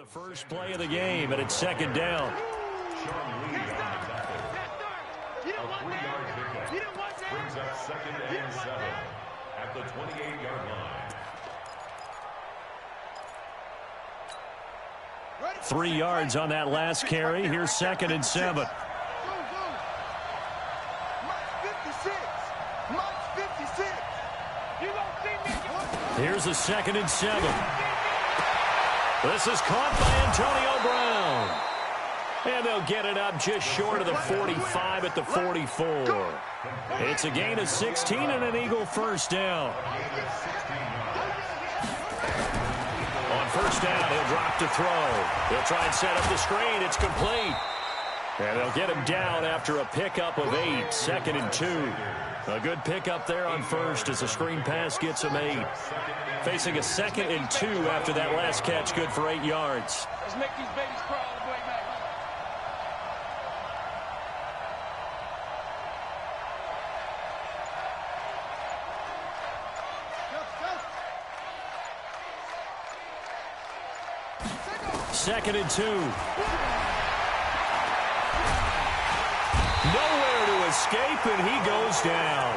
The first play of the game, and it's second down. Brings up second and 7 at the 28-yard line. 3 yards on that last carry. Here's second and 7. Here's a second and 7. This is caught by Antonio Brown. And they'll get it up just short of the 45 at the 44. It's a gain of 16 and an Eagle first down. On first down, he'll drop to throw. He'll try and set up the screen. It's complete. And they'll get him down after a pickup of 8, second and 2. A good pickup there on first as the screen pass gets him 8. Facing a second and 2 after that last catch, good for 8 yards. Let's make these babies crawl all the way back. Second and 2. Nowhere to escape, and he goes down.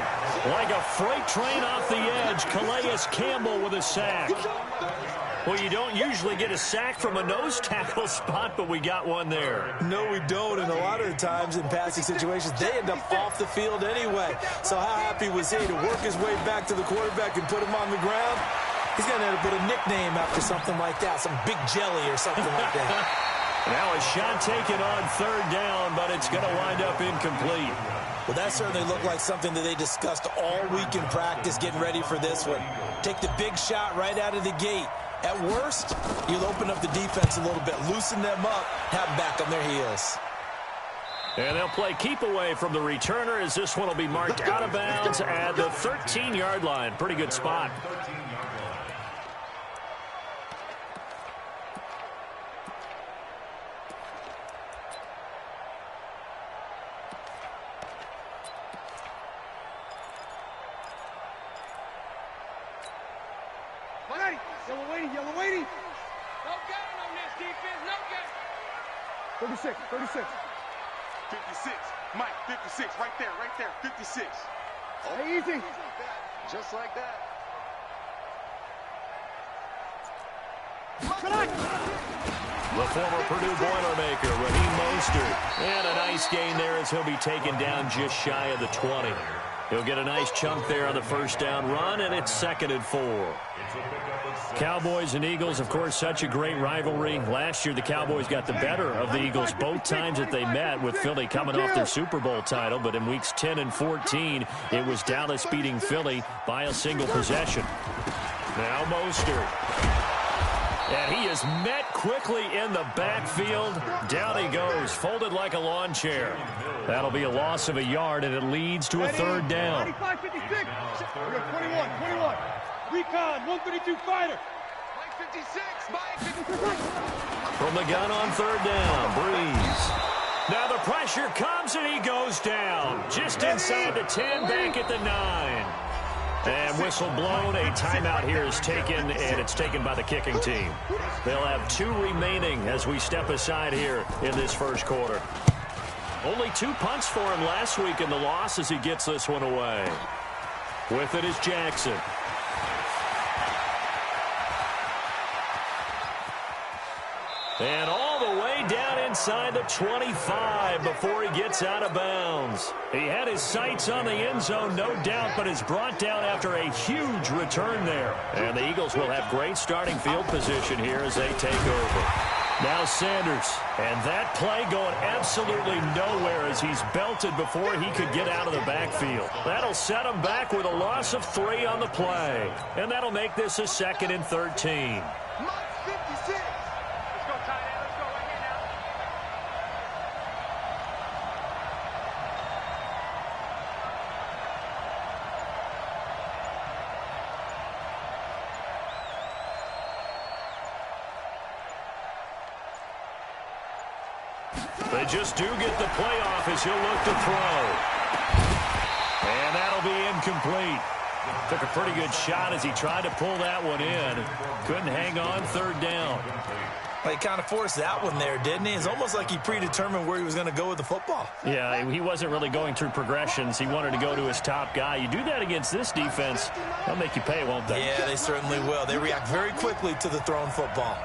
Like a freight train off the edge, Calais Campbell with a sack. Well, you don't usually get a sack from a nose tackle spot, but we got one there. No, we don't, and a lot of the times in passing situations, they end up off the field anyway. So how happy was he to work his way back to the quarterback and put him on the ground? He's going to end up with a nickname after something like that, some Big Jelly or something like that. Now a shot taken on third down, but it's going to wind up incomplete. Well, that certainly looked like something that they discussed all week in practice, getting ready for this one. Take the big shot right out of the gate. At worst, you'll open up the defense a little bit, loosen them up, have them back on their heels. And they'll play keep away from the returner as this one will be marked out of bounds at the 13-yard line. Pretty good spot. Yellow waiting. No gain on this defense, no gain. 36. 56. Mike, 56. Right there. 56. Hey, easy. Just like that. The former Purdue Boilermaker, Raheem Mostert. And a nice gain there as he'll be taken down just shy of the 20. He'll get a nice chunk there on the first down run, and it's second and 4. Cowboys and Eagles, of course, such a great rivalry. Last year, the Cowboys got the better of the Eagles both times that they met, with Philly coming off their Super Bowl title. But in weeks 10 and 14, it was Dallas beating Philly by a single possession. Now Mostert. And he is met quickly in the backfield. Down he goes, folded like a lawn chair. That'll be a loss of a yard, and it leads to a third down. 95, 56. We got 21. Recon, 132 fighter. Mike 56, Mike 56. From the gun on third down, Breeze. Now the pressure comes, and he goes down. Just inside the 10, back at the 9. And whistle blown. A timeout here is taken, and it's taken by the kicking team. They'll have 2 remaining as we step aside here in this first quarter. Only 2 punts for him last week in the loss as he gets this one away. With it is Jackson. And all the way down inside the 25 before he gets out of bounds. He had his sights on the end zone, no doubt, but is brought down after a huge return there. And the Eagles will have great starting field position here as they take over. Now Sanders, and that play going absolutely nowhere as he's belted before he could get out of the backfield. That'll set him back with a loss of 3 on the play. And that'll make this a second and 13. They just do get the playoff as he'll look to throw. And that'll be incomplete. Took a pretty good shot as he tried to pull that one in. Couldn't hang on third down. Well, he kind of forced that one there, didn't he? It's almost like he predetermined where he was going to go with the football. Yeah, he wasn't really going through progressions. He wanted to go to his top guy. You do that against this defense, they'll make you pay, won't they? Yeah, they certainly will. They react very quickly to the thrown football.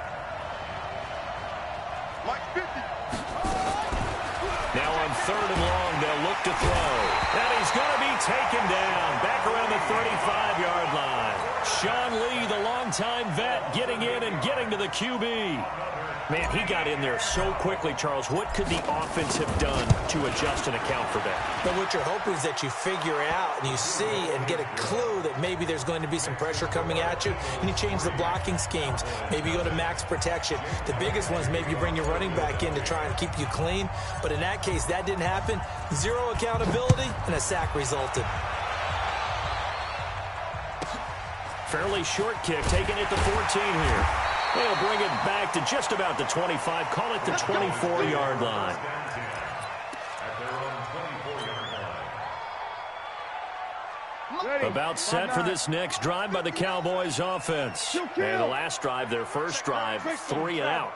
Mike 50. Now on 3rd and long, they'll look to throw. And he's going to be taken down back around the 35-yard line. Sean Lee, the longtime vet, getting in and getting to the QB. Man, he got in there so quickly, Charles. What could the offense have done to adjust and account for that? But what you're hoping is that you figure out and you see and get a clue that maybe there's going to be some pressure coming at you, and you change the blocking schemes. Maybe you go to max protection. The biggest one is maybe you bring your running back in to try and keep you clean. But in that case, that didn't happen. Zero accountability, and a sack resulted. Fairly short kick, taking it to 14 here. They'll bring it back to just about the 25. Call it the 24-yard line. About set for this next drive by the Cowboys offense. And the last drive, their first drive, 3 and out.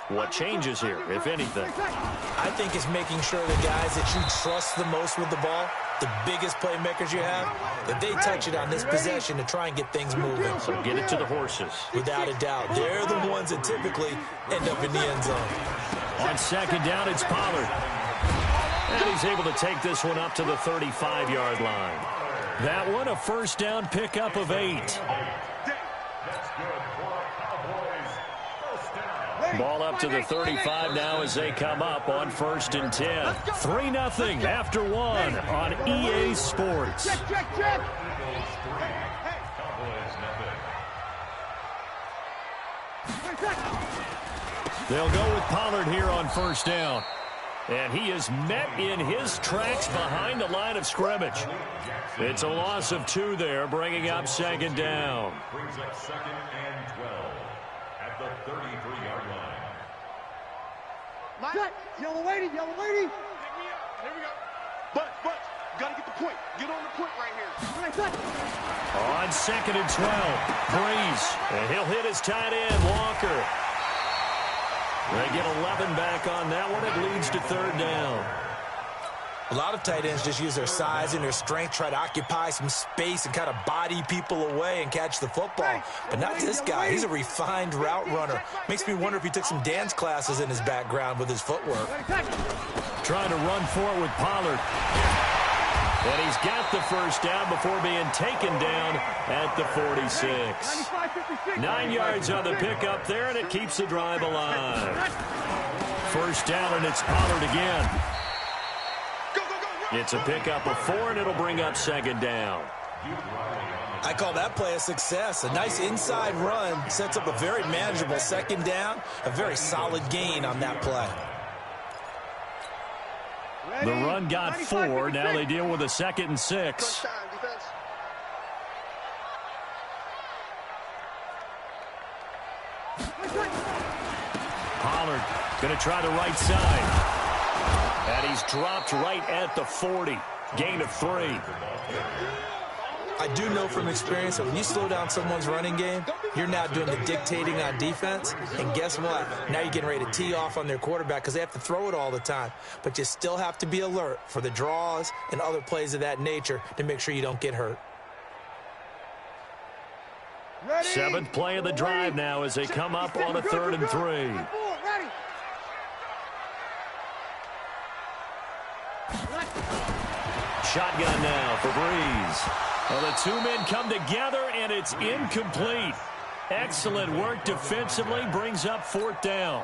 What changes here, if anything? I think it's making sure the guys that you trust the most with the ball, the biggest playmakers you have, that they touch it on this possession to try and get things moving. So get it to the horses. Without a doubt. They're the ones that typically end up in the end zone. On 2nd down, it's Pollard. And he's able to take this one up to the 35-yard line. That one, a first down pickup of 8. Ball up to the 35 now as they come up on 1st and 10. 3-0 after 1 on EA Sports. Check. They'll go with Pollard here on 1st down. And he is met in his tracks behind the line of scrimmage. It's a loss of 2 there, bringing up 2nd down. Brings up 2nd and 12 at the 33-yard line. Set. Yellow lady. Here we go. But, gotta get the point. Get on the point right here. On 2nd and 12, Breeze. And he'll hit his tight end, Walker. They get 11 back on that one. It leads to 3rd down. A lot of tight ends just use their size and their strength, try to occupy some space and kind of body people away and catch the football. But not this guy. He's a refined route runner. Makes me wonder if he took some dance classes in his background with his footwork. Trying to run for it with Pollard. And he's got the first down before being taken down at the 46. 9 yards on the pickup there, and it keeps the drive alive. First down, and it's Pollard again. It's a pickup of 4, and it'll bring up 2nd down. I call that play a success. A nice inside run sets up a very manageable 2nd down, a very solid gain on that play. The run got 4. Now they deal with a 2nd and 6. Pollard going to try the right side. And he's dropped right at the 40. Gain of 3. I do know from experience that when you slow down someone's running game, you're now doing the dictating on defense. And guess what? Now you're getting ready to tee off on their quarterback because they have to throw it all the time. But you still have to be alert for the draws and other plays of that nature to make sure you don't get hurt. 7th play of the drive now as they come up on a 3rd and 3. Shotgun now for Breeze. Well, the 2 men come together, and it's incomplete. Excellent work defensively, brings up 4th down.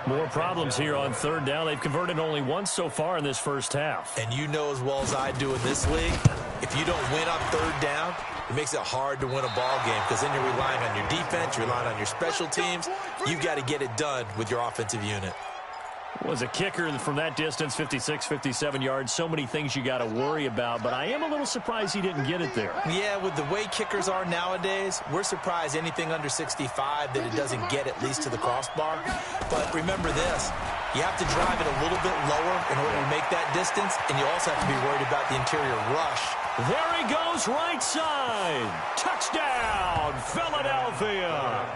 More problems here on 3rd down. They've converted only once so far in this first half. And you know as well as I do in this league, if you don't win on 3rd down, it makes it hard to win a ball game because then you're relying on your defense, you're relying on your special teams. You've got to get it done with your offensive unit. Was a kicker from that distance, 56, 57 yards. So many things you got to worry about, but I am a little surprised he didn't get it there. Yeah, with the way kickers are nowadays, we're surprised anything under 65 that it doesn't get at least to the crossbar. But remember this, you have to drive it a little bit lower in order to make that distance, and you also have to be worried about the interior rush. There he goes, right side. Touchdown, Philadelphia.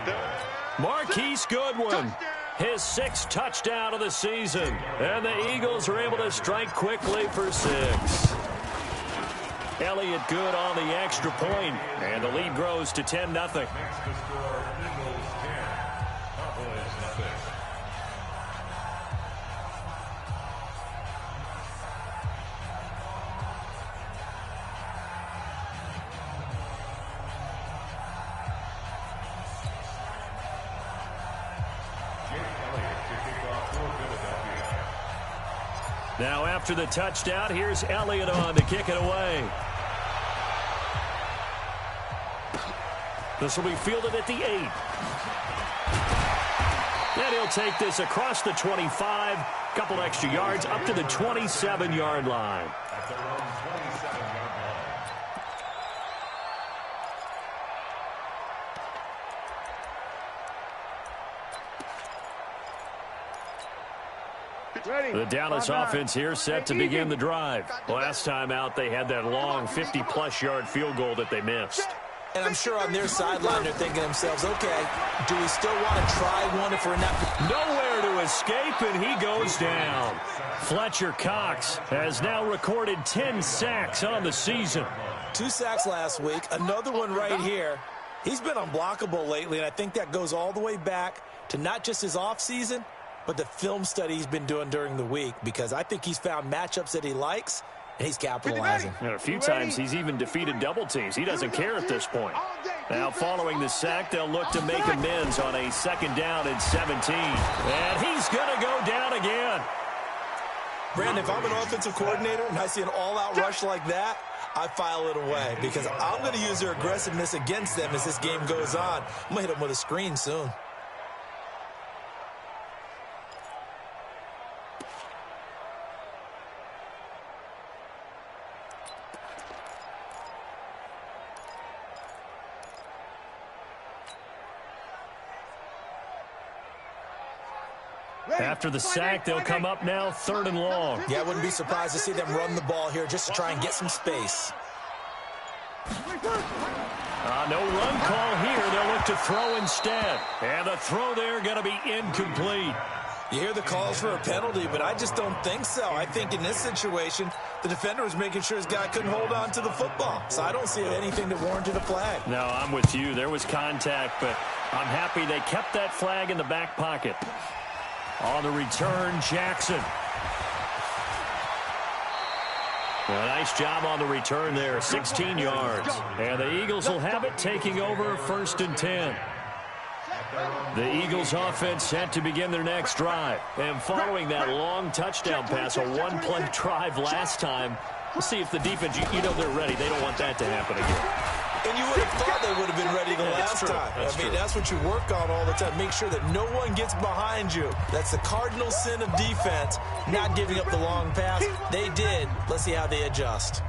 Marquise Goodwin, his 6th touchdown of the season. And the Eagles are able to strike quickly for 6. Elliott good on the extra point, and the lead grows to 10-0. Next to score, Eagles 10, Cowboys nothing. Now after the touchdown, here's Elliott on to kick it away. This will be fielded at the 8. And he'll take this across the 25, couple extra yards up to the 27-yard line. At their own 27-yard line. The Dallas offense here set to begin the drive. Last time out, they had that long 50-plus yard field goal that they missed. And I'm sure on their sideline, they're thinking to themselves, okay, do we still want to try one if we're not? Nowhere to escape, and he goes down. Fletcher Cox has now recorded 10 sacks on the season. 2 sacks last week, another one right here. He's been unblockable lately, and I think that goes all the way back to not just his offseason, but the film study he's been doing during the week, because I think he's found matchups that he likes, and he's capitalizing. And a few times he's even defeated double teams. He doesn't care at this point. Now following the sack, they'll look to make amends on a 2nd down and 17. And he's going to go down again. Brandon, if I'm an offensive coordinator and I see an all-out rush like that, I file it away, because I'm going to use their aggressiveness against them as this game goes on. I'm going to hit them with a screen soon. After the sack, they'll come up now 3rd and long. Yeah, I wouldn't be surprised to see them run the ball here just to try and get some space. No run call here. They'll look to throw instead. And the throw there going to be incomplete. You hear the calls for a penalty, but I just don't think so. I think in this situation, the defender was making sure his guy couldn't hold on to the football. So I don't see anything that warranted a flag. No, I'm with you. There was contact, but I'm happy they kept that flag in the back pocket. On the return, Jackson. A nice job on the return there, 16 yards. And the Eagles will have it, taking over 1st and 10. The Eagles offense set to begin their next drive. And following that long touchdown pass, a one-play drive last time, we'll see if the defense, you know they're ready. They don't want that to happen again. And you would have thought they would have been ready the last time. I mean, that's what you work on all the time. Make sure that no one gets behind you. That's the cardinal sin of defense, not giving up the long pass. They did. Let's see how they adjust.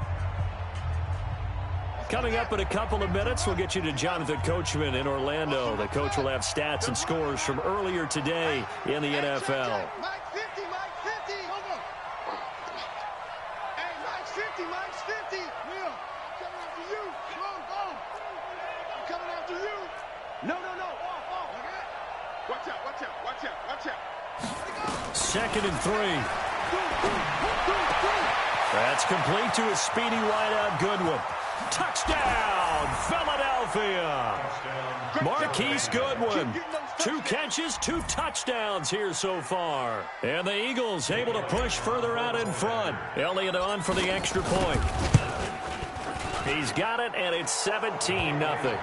Coming up in a couple of minutes, we'll get you to Jonathan Coachman in Orlando. The coach will have stats and scores from earlier today in the NFL. Second and 3. That's complete to a speedy wideout Goodwin. Touchdown, Philadelphia. Marquise Goodwin. 2 catches, 2 touchdowns here so far. And the Eagles able to push further out in front. Elliott on for the extra point. He's got it, and it's 17-0.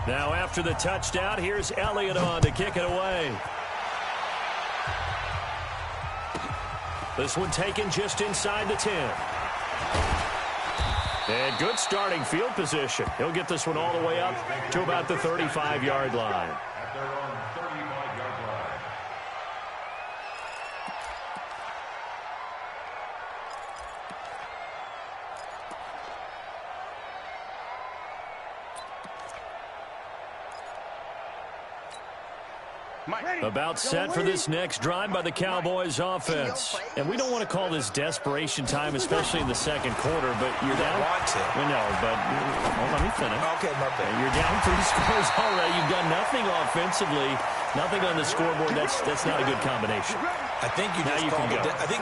Now after the touchdown, here's Elliott on to kick it away. This one taken just inside the 10. And good starting field position. He'll get this one all the way up to about the 35-yard line. At their own 35-yard line. About set for this next drive by the Cowboys offense. And we don't want to call this desperation time, especially in the second quarter, but you're down. Want to. We know, but let me finish. Okay, my bad. You're down 3 scores already. You've done nothing offensively, nothing on the scoreboard. That's not a good combination. I think you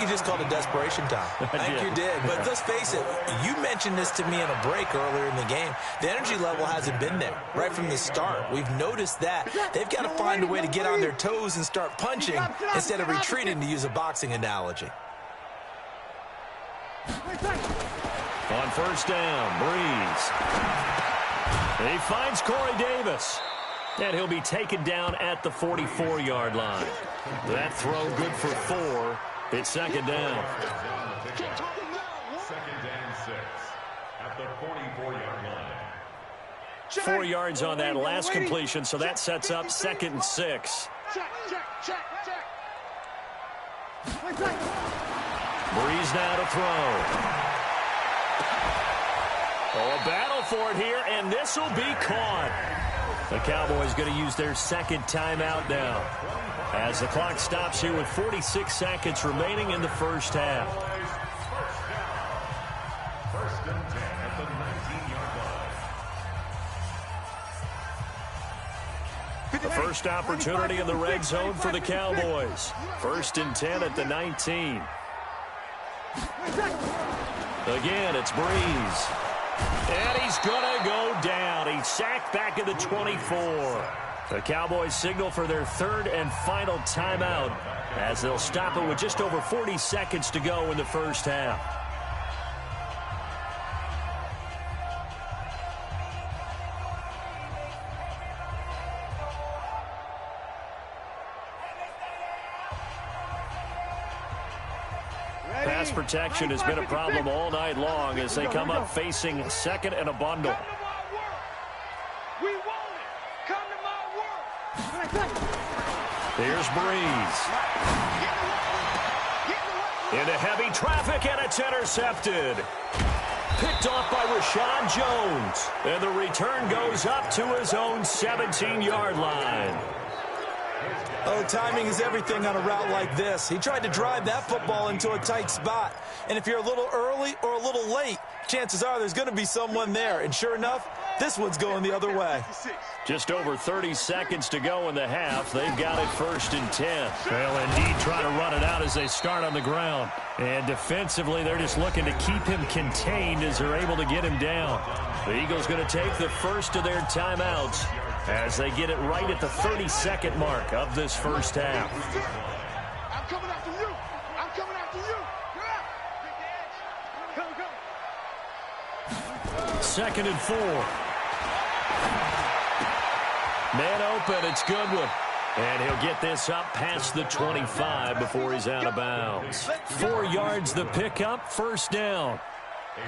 just called it desperation time. I think you did. But let's face it, you mentioned this to me in a break earlier in the game. The energy level hasn't been there right from the start. We've noticed that. They've got to find a way to get on their toes and start punching instead of retreating, to use a boxing analogy. On first down, Breeze. He finds Corey Davis. And he'll be taken down at the 44-yard line. That throw good for 4. It's second down. Second and 6 at the 44-yard line. 4 yards on that last completion, so that sets up second and 6. Breeze now to throw. Oh, a battle for it here, and this will be caught. The Cowboys going to use their second timeout now as the clock stops here with 46 seconds remaining in the first half. First and 10 at the 19-yard line. The first opportunity in the red zone for the Cowboys. First and 10 at the 19. Again, it's Breeze. And he's going to go down. He's sacked back at the 24. The Cowboys signal for their third and final timeout as they'll stop it with just over 40 seconds to go in the first half. Pass protection has been a problem all night long as they come up facing second and a bundle. We want it. Come to my work. Here's Breeze. Into heavy traffic, and it's intercepted. Picked off by Rashad Jones. And the return goes up to his own 17-yard line. Oh, timing is everything on a route like this. He tried to drive that football into a tight spot. And if you're a little early or a little late, chances are there's going to be someone there. And sure enough, this one's going the other way. Just over 30 seconds to go in the half. They've got it first and 10. They'll indeed try to run it out as they start on the ground. And defensively, they're just looking to keep him contained as they're able to get him down. The Eagles going to take the first of their timeouts as they get it right at the 30-second mark of this first half. I'm coming after you. I'm coming after you. Go. Second and 4. Man open, it's Goodwin. And he'll get this up past the 25 before he's out of bounds. 4 yards the pickup, first down. Kill.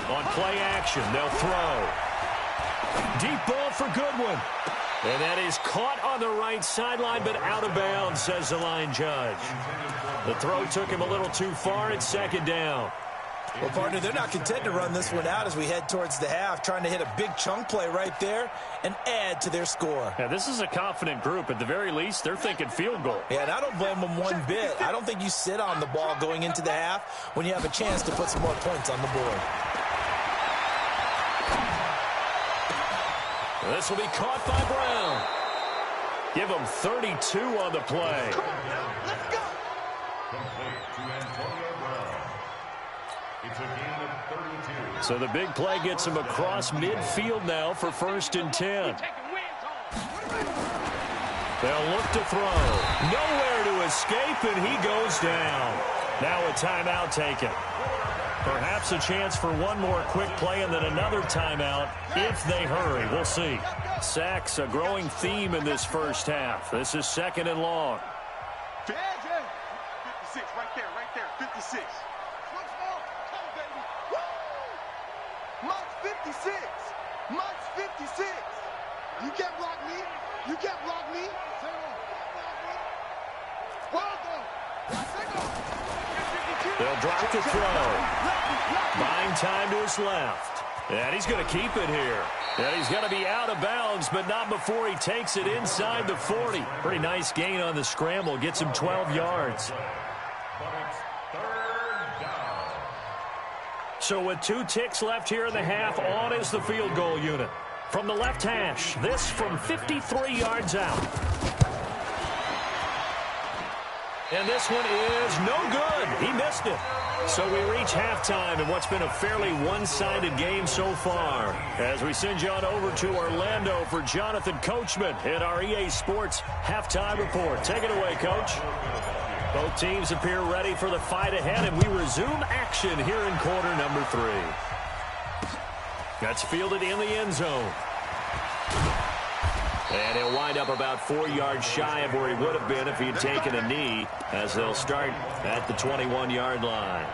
On play action, they'll throw. Deep ball for Goodwin. And that is caught on the right sideline, but out of bounds, says the line judge. The throw took him a little too far. It's second down. Well, partner, they're not content to run this one out as we head towards the half, trying to hit a big chunk play right there and add to their score. Yeah, this is a confident group. At the very least, they're thinking field goal. Yeah, and I don't blame them one bit. I don't think you sit on the ball going into the half when you have a chance to put some more points on the board. This will be caught by Brown. Give him 32 on the play. Let's go. Complete to Antonio Brown. It's a gain of 32. So the big play gets him across midfield now for first and 10. They'll look to throw. Nowhere to escape, and he goes down. Now a timeout taken. Perhaps a chance for one more quick play and then another timeout if they hurry. We'll see. Sacks, a growing theme in this first half. This is second and long. 56, right there, 56. Once more, come on, baby. Woo! Much 56. Much 56. You can't block me. You can't block me. Well done. They'll drop the throw. Buying time to his left. And he's going to keep it here. And he's going to be out of bounds, but not before he takes it inside the 40. Pretty nice gain on the scramble. Gets him 12 yards. So with 2 ticks left here in the half, on is the field goal unit. From the left hash, this from 53 yards out. And this one is no good. He missed it. So we reach halftime in what's been a fairly one-sided game so far. As we send you on over to Orlando for Jonathan Coachman in our EA Sports Halftime Report. Take it away, Coach. Both teams appear ready for the fight ahead, and we resume action here in quarter number 3. That's fielded in the end zone. And he'll wind up about 4 yards shy of where he would have been if he had taken a knee, as they'll start at the 21-yard line.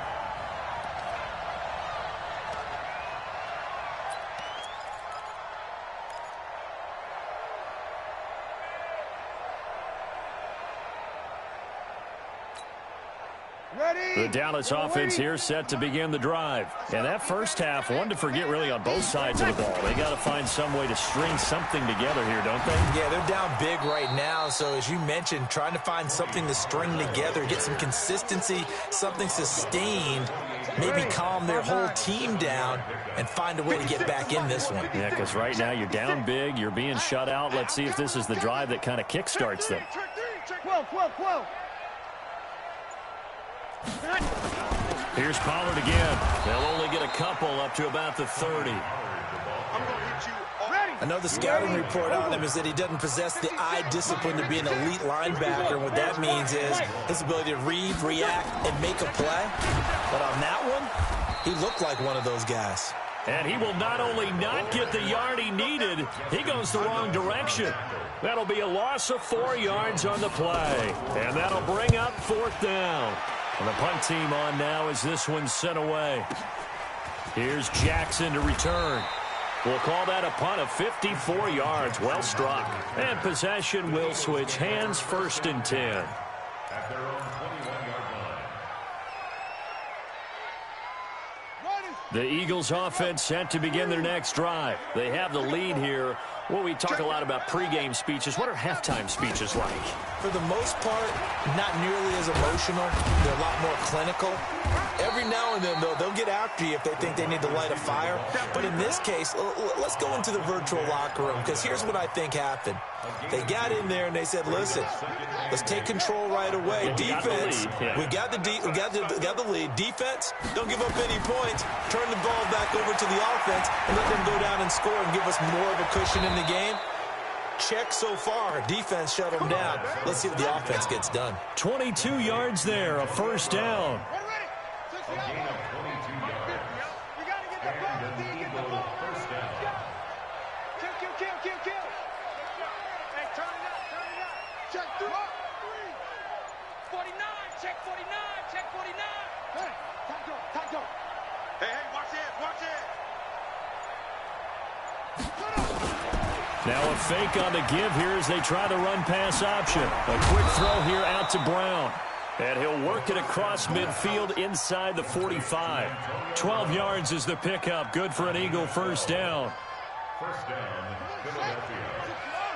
The Dallas offense here set to begin the drive. And that first half, one to forget really on both sides of the ball. They got to find some way to string something together here, don't they? Yeah, they're down big right now. So as you mentioned, trying to find something to string together, get some consistency, something sustained, maybe calm their whole team down and find a way to get back in this one. Yeah, because right now you're down big, you're being shut out. Let's see if this is the drive that kind of kickstarts them. 12. Here's Pollard again. They'll only get a couple up to about the 30. I know the scouting report on him is that he doesn't possess the eye discipline to be an elite linebacker. And what that means is his ability to read, react, and make a play. But on that one, he looked like one of those guys. And he will not only not get the yard he needed, he goes the wrong direction. That'll be a loss of 4 yards on the play. And that'll bring up 4th down. And the punt team on now as this one's sent away. Here's Jackson to return. We'll call that a punt of 54 yards. Well struck. And possession will switch hands, 1st and 10. At their own 21-yard line. The Eagles offense set to begin their next drive. They have the lead here. Well, we talk a lot about pregame speeches. What are halftime speeches like? For the most part, not nearly as emotional. They're a lot more clinical. Every now and then, though, they'll get after you if they think they need to light a fire. But in this case, let's go into the virtual locker room, because here's what I think happened. They got in there and they said, listen, let's take control right away. Defense, we got the lead. Defense, don't give up any points. Turn the ball back over to the offense and let them go down and score and give us more of a cushion in the game. Check so far. Defense shut them down. Let's see what the offense gets done. 22 yards there, a 1st down. A gain of 22 yards. And an Eagle 1st down. Kill. Hey, turn it up. Check 3. 49. Check 49. Hey, time go. Hey, watch it. Now a fake on the give here as they try the run-pass option. A quick throw here out to Brown. And he'll work it across midfield inside the 45. 12 yards is the pickup. Good for an Eagle 1st down. 1st down, Philadelphia.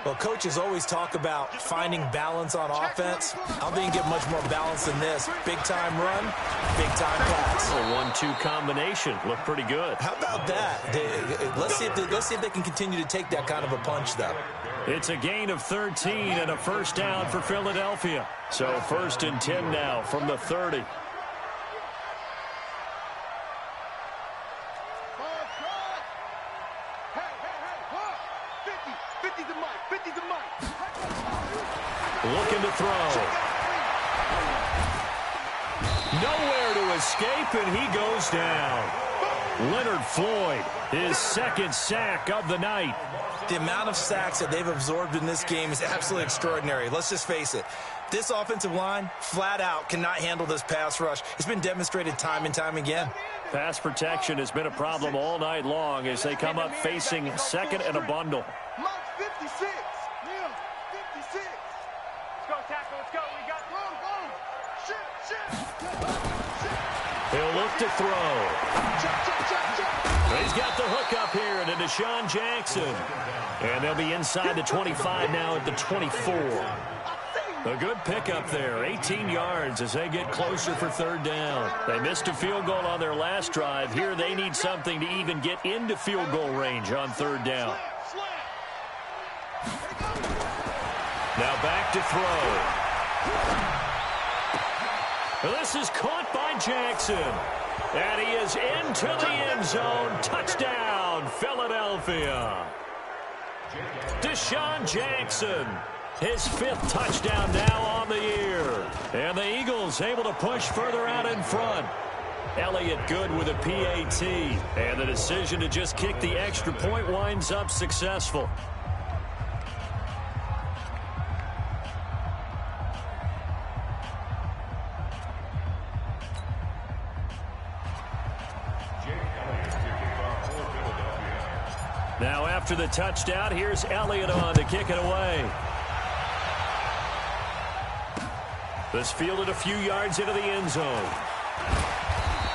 Well, coaches always talk about finding balance on offense. I don't think you get much more balance than this. Big-time run, big-time pass. A 1-2 combination. Looked pretty good. How about that? Let's see if they can continue to take that kind of a punch, though. It's a gain of 13 and a 1st down for Philadelphia. So 1st and 10 now from the 30. Looking to throw. Nowhere to escape, and he goes down. Leonard Floyd, his 2nd sack of the night. The amount of sacks that they've absorbed in this game is absolutely extraordinary. Let's just face it. This offensive line, flat out, cannot handle this pass rush. It's been demonstrated time and time again. Pass protection has been a problem all night long as they come up facing 2nd and a bundle. Mike 56. Yeah, 56. Let's go, tackle. Let's go. We got. Shit. He'll look to throw. He's got the hook up here to Deshaun Jackson. And they'll be inside the 25 now at the 24. A good pickup there, 18 yards as they get closer for third down. They missed a field goal on their last drive. Here they need something to even get into field goal range on third down. Now back to throw. This is caught by Jackson. And he is into the end zone. Touchdown, Philadelphia. Deshaun Jackson, his 5th touchdown now on the year. And the Eagles able to push further out in front. Elliott good with a PAT. And the decision to just kick the extra point winds up successful. Now after the touchdown, here's Elliott on to kick it away. This fielded a few yards into the end zone.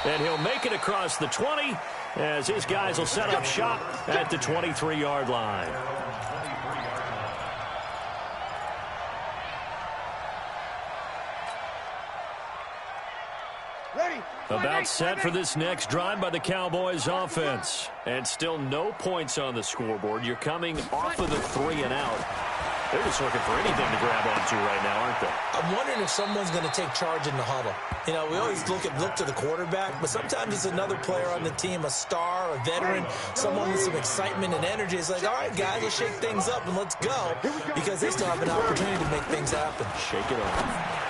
And he'll make it across the 20 as his guys will set up shop at the 23-yard line. About set for this next drive by the Cowboys offense. And still no points on the scoreboard. You're coming off of the 3 and out. They're just looking for anything to grab onto right now, aren't they? I'm wondering if someone's going to take charge in the huddle. You know, we always look to the quarterback, but sometimes it's another player on the team, a star, a veteran, someone with some excitement and energy. It's like, all right, guys, let's shake things up and let's go, because they still have an opportunity to make things happen. Shake it off.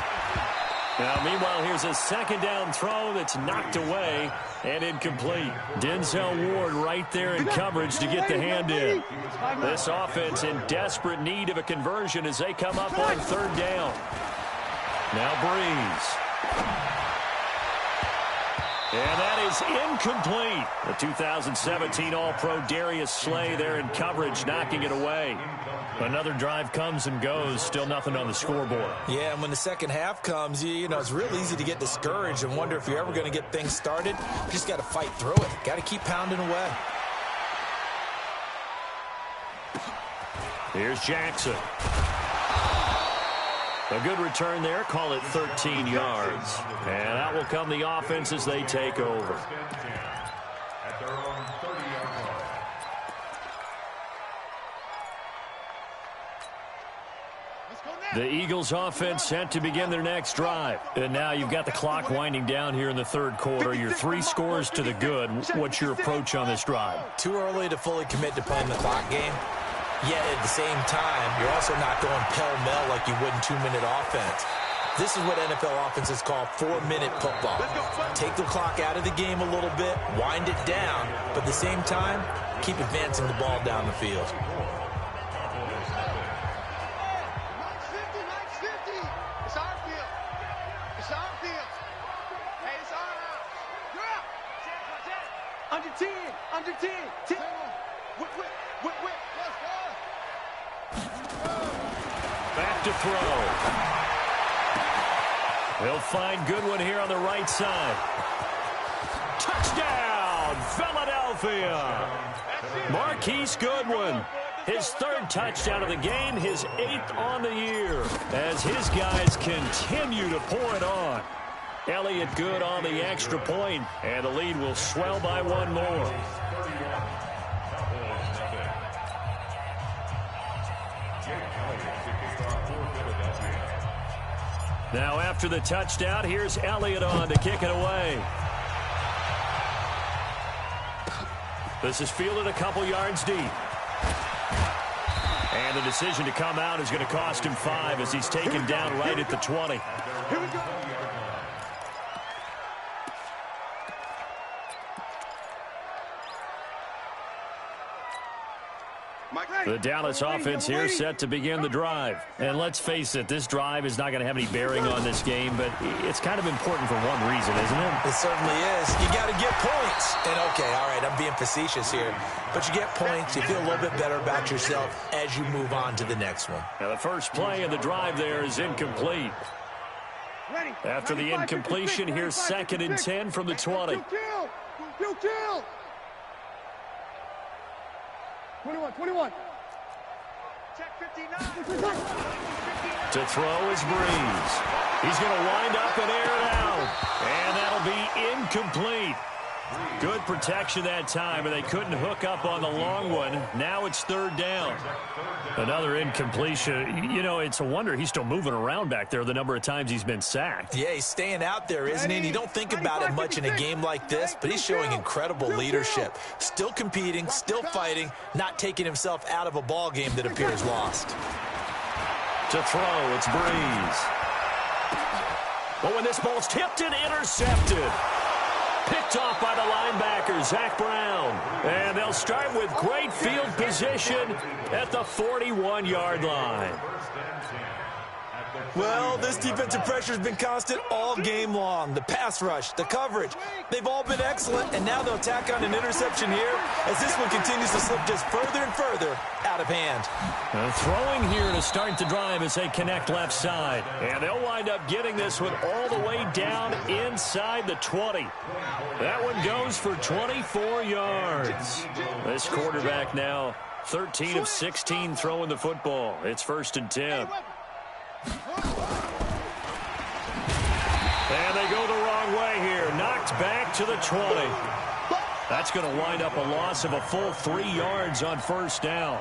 Now, meanwhile, here's a second down throw that's knocked away and incomplete. Denzel Ward right there in coverage to get the hand in. This offense in desperate need of a conversion as they come up on third down. Now Breeze. And that is incomplete. The 2017 All-Pro Darius Slay there in coverage, knocking it away. Another drive comes and goes, still nothing on the scoreboard. Yeah, and when the second half comes, you know, it's real easy to get discouraged and wonder if you're ever going to get things started. You just got to fight through it. Got to keep pounding away. Here's Jackson. A good return there, call it 13 yards. And that will come the offense as they take over. At their own 30-yard line. The Eagles offense set to begin their next drive. And now you've got the clock winding down here in the third quarter. You're 3 scores to the good. What's your approach on this drive? Too early to fully commit to playing the clock game. Yet at the same time, you're also not going pell-mell like you would in 2-minute offense. This is what NFL offenses call 4-minute football. Take the clock out of the game a little bit, wind it down, but at the same time, keep advancing the ball down the field. It's our field. It's our field. Hey, it's our house. You're out. Under 10. Under 10. 10. Whip. Back to throw. He'll find Goodwin here on the right side. Touchdown, Philadelphia. Marquise Goodwin. His 3rd touchdown of the game, his 8th on the year, as his guys continue to pour it on. Elliott good on the extra point, and the lead will swell by 1 more. Now after the touchdown, here's Elliott on to kick it away. This is fielded a couple yards deep. And the decision to come out is going to cost him 5 as he's taken down right at the 20. Here we go. The Dallas offense here set to begin the drive. And let's face it, this drive is not going to have any bearing on this game, but it's kind of important for one reason, isn't it? It certainly is. You got to get points. And okay, all right, I'm being facetious here. But you get points, you feel a little bit better about yourself as you move on to the next one. Now the first play of the drive there is incomplete. After the incompletion, here's 2nd and 10 from the 20. Kill. 21. Check 59. To throw is Breeze. He's going to wind up and air it out. And that'll be incomplete. Good protection that time, and they couldn't hook up on the long one. Now it's 3rd down. Another incompletion. You know, it's a wonder he's still moving around back there the number of times he's been sacked. Yeah, he's staying out there, isn't he? And you don't think about it much in a game like this, but he's showing incredible leadership. Still competing, still fighting, not taking himself out of a ball game that appears lost. To throw, it's Breeze. But when this ball's tipped and intercepted. Picked off by the linebacker, Zach Brown. And they'll start with great field position at the 41-yard line. Well, this defensive pressure has been constant all game long. The pass rush, the coverage, they've all been excellent, and now they'll tack on an interception here as this one continues to slip just further and further out of hand. Throwing here to start the drive as they connect left side. And they'll wind up getting this one all the way down inside the 20. That one goes for 24 yards. This quarterback now 13 of 16 throwing the football. It's 1st and 10. And they go the wrong way here. Knocked back to the 20. That's going to wind up a loss of a full 3 yards on 1st down.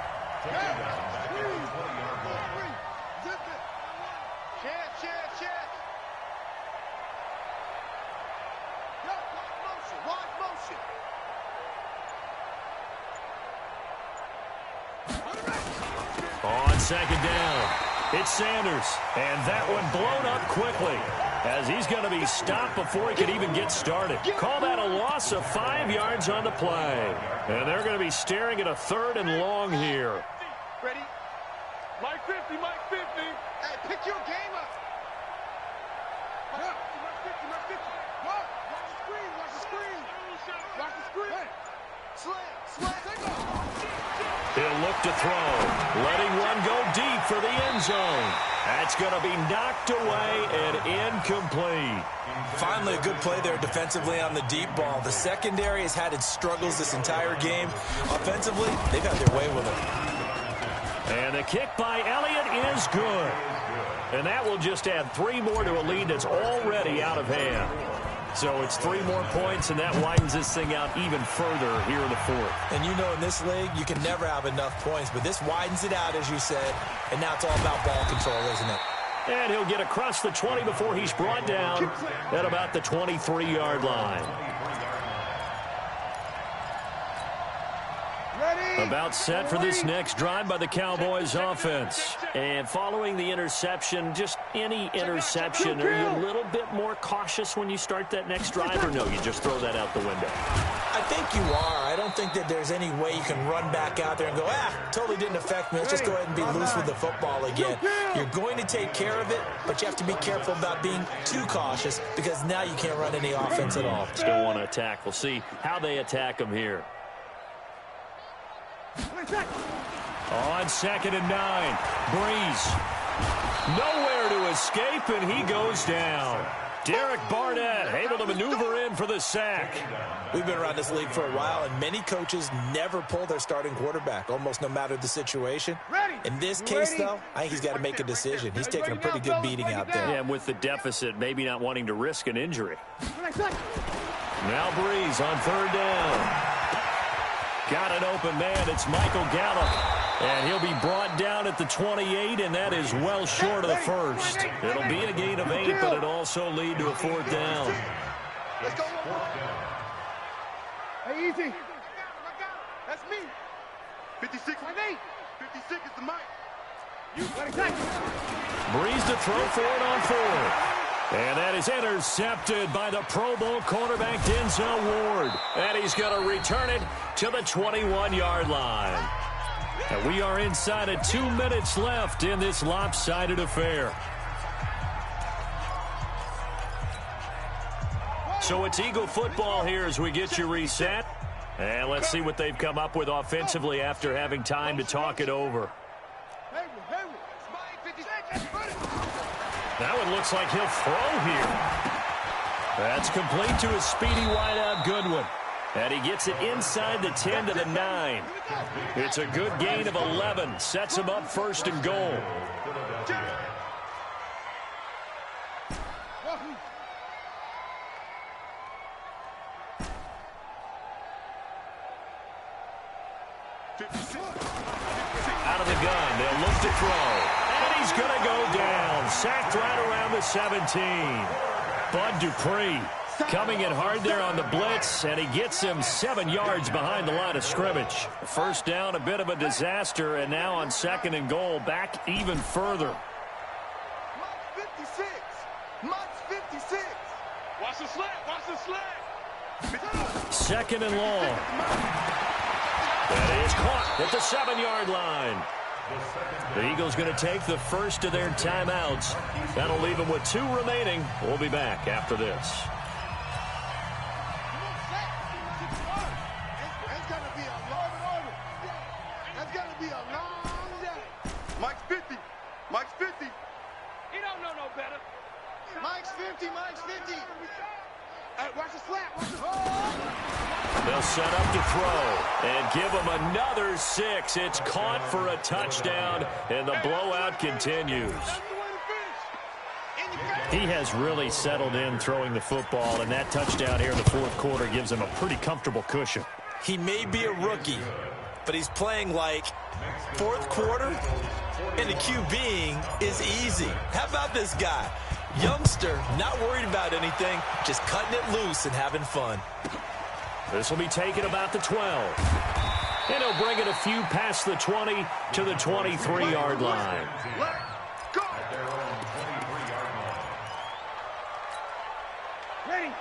On 2nd down, it's Sanders, and that one blown up quickly as he's going to be stopped before he can even get started. Call that a loss of 5 yards on the play, and they're going to be staring at a 3rd and long here. Ready? Mike 50. Hey, pick your game up. Mike 50. Watch the screen. Sling. He'll look to throw, letting one go deep for the end zone. That's going to be knocked away and incomplete. Finally, a good play there defensively on the deep ball. The secondary has had its struggles this entire game. Offensively, they've had their way with it. And the kick by Elliott is good. And that will just add 3 more to a lead that's already out of hand. So it's 3 more points, and that widens this thing out even further here in the 4th. And you know in this league, you can never have enough points, but this widens it out, as you said, and now it's all about ball control, isn't it? And he'll get across the 20 before he's brought down at about the 23-yard line. About set for this next drive by the Cowboys offense. And following the interception, just any interception, are you a little bit more cautious when you start that next drive, or no, you just throw that out the window? I think you are. I don't think that there's any way you can run back out there and go, totally didn't affect me. Let's just go ahead and be loose with the football again. You're going to take care of it, but you have to be careful about being too cautious because now you can't run any offense at all. Still want to attack. We'll see how they attack them here. On 2nd and 9, Breeze. Nowhere to escape, and he goes down. Derek Barnett able to maneuver in for the sack. We've been around this league for a while, and many coaches never pull their starting quarterback, almost no matter the situation. In this case, though, I think he's got to make a decision. He's taking a pretty good beating out there. Yeah, and with the deficit, maybe not wanting to risk an injury. Now Breeze on 3rd down. Got an open man. It's Michael Gallup. And he'll be brought down at the 28, and that is well short of the 1st. It'll be a gain of 8, but it'll also lead to a 4th down. Let's go. Hey, easy. That's me. 56 with 8. 56 is the mic. You got it. Breeze to throw for it on 4th. And that is intercepted by the Pro Bowl quarterback Denzel Ward. And he's going to return it to the 21-yard line. And we are inside of 2 minutes left in this lopsided affair. So it's Eagle football here as we get you reset. And let's see what they've come up with offensively after having time to talk it over. That one looks like he'll throw here. That's complete to his speedy wideout Goodwin. And he gets it inside the 10 to the 9. It's a good gain of 11. Sets him up first and goal. Out of the gun, they'll look to throw. And he's going to go down. Sacked right around the 17. Bud Dupree coming in hard there on the blitz, and he gets him 7 yards behind the line of scrimmage. First down, a bit of a disaster, and now on second and goal, back even further. Mike's 56. Mike's 56. Watch the slant. Watch the slant. Second and long. That is caught at the 7-yard line. The Eagles going to take the first of their timeouts. That'll leave them with 2 remaining. We'll be back after this. It's going to be a long order. That's going to be a long day. Mike's 50. Mike's 50. He don't know no better. Mike's 50. Mike's 50. Hey, watch the slap. Watch the They'll set up to throw and give him another 6. It's caught for a touchdown, and the blowout continues. He has really settled in throwing the football, and that touchdown here in the fourth quarter gives him a pretty comfortable cushion. He may be a rookie, but he's playing like fourth quarter, and the QBing is easy. How about this guy? Youngster, not worried about anything, just cutting it loose and having fun. This will be taken about the 12. And he'll bring it a few past the 20 to the 23-yard line.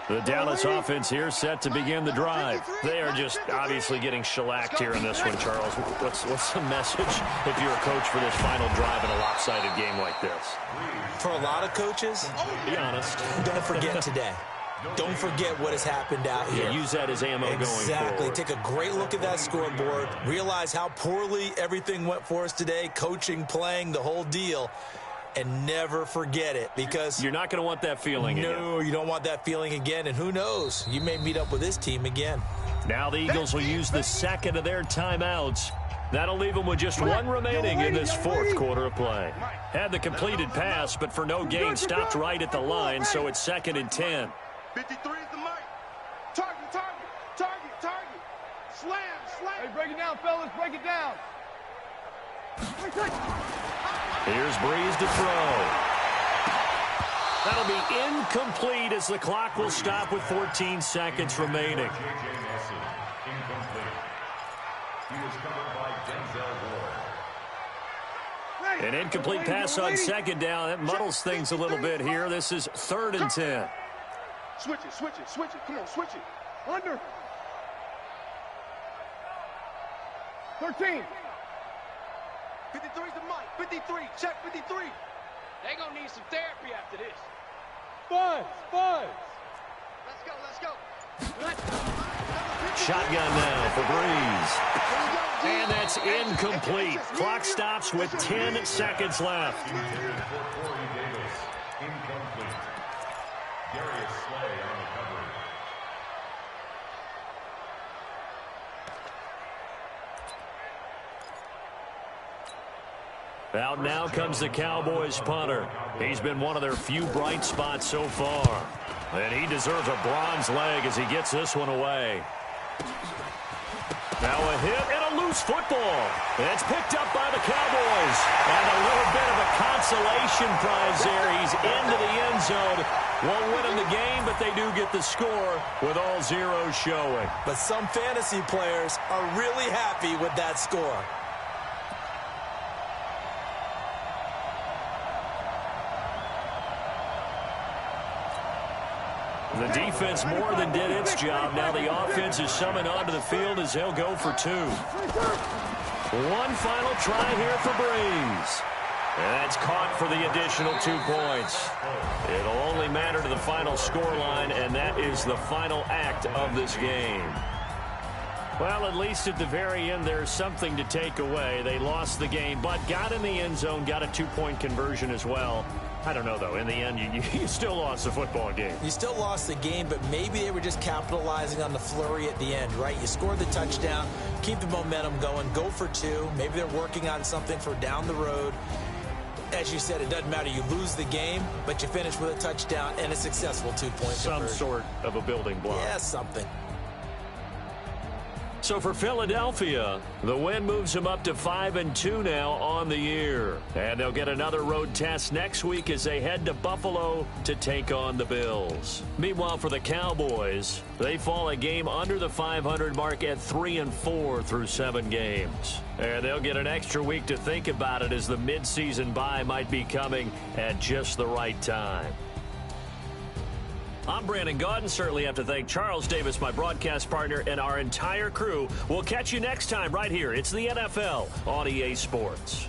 The Dallas offense here set to begin the drive. They are just obviously getting shellacked here in this one, Charles. What's the message if you're a coach for this final drive in a lopsided game like this? For a lot of coaches, be honest, don't forget today. Don't forget what has happened out here. Yeah, use that as ammo going forward. Exactly. Take a great look at that scoreboard. Realize how poorly everything went for us today. Coaching, playing, the whole deal. And never forget it, because you're not going to want that feeling again. No, you don't want that feeling again. And who knows? You may meet up with this team again. Now the Eagles will use the second of their timeouts. That'll leave them with just 1 remaining in this fourth quarter of play. Had the completed pass, but for no gain, stopped right at the line, so it's 2nd and 10. 53 is the mic. Target, target, target, target. Slam, slam. Hey, break it down, fellas. Break it down. Here's Breeze to throw. That'll be incomplete as the clock will stop with 14 seconds remaining. An incomplete pass on second down. That muddles things a little bit here. This is 3rd and 10. Switch it, switch it, switch it. Come on, switch it. Under. 13. 53 is the mic. 53. Check 53. They gonna need some therapy after this. Buzz, buzz. Let's go, let's go. Shotgun now for Breeze. And that's incomplete. Clock stops with 10 seconds left. Out now comes the Cowboys punter. He's been one of their few bright spots so far. And he deserves a bronze leg as he gets this one away. Now a hit and a loose football. It's picked up by the Cowboys. And a little bit of a consolation prize there. He's into the end zone. Won't win him the game, but they do get the score with all zeros showing. But some fantasy players are really happy with that score. The defense more than did its job. Now the offense is summoned onto the field as they'll go for 2. One final try here for Breeze. And that's caught for the additional 2 points. It'll only matter to the final scoreline, and that is the final act of this game. Well, at least at the very end, there's something to take away. They lost the game, but got in the end zone, got a 2-point conversion as well. I don't know, though. In the end, you still lost the football game. You still lost the game, but maybe they were just capitalizing on the flurry at the end, right? You scored the touchdown, keep the momentum going, go for two. Maybe they're working on something for down the road. As you said, it doesn't matter. You lose the game, but you finish with a touchdown and a successful 2-point Some conversion. sort of a building block. Yeah, something. So for Philadelphia, the win moves them up to 5-2 now on the year. And they'll get another road test next week as they head to Buffalo to take on the Bills. Meanwhile, for the Cowboys, they fall a game under the 500 mark at 3-4 through 7 games. And they'll get an extra week to think about it as the midseason bye might be coming at just the right time. I'm Brandon Gaudin. Certainly have to thank Charles Davis, my broadcast partner, and our entire crew. We'll catch you next time right here. It's the NFL on EA Sports.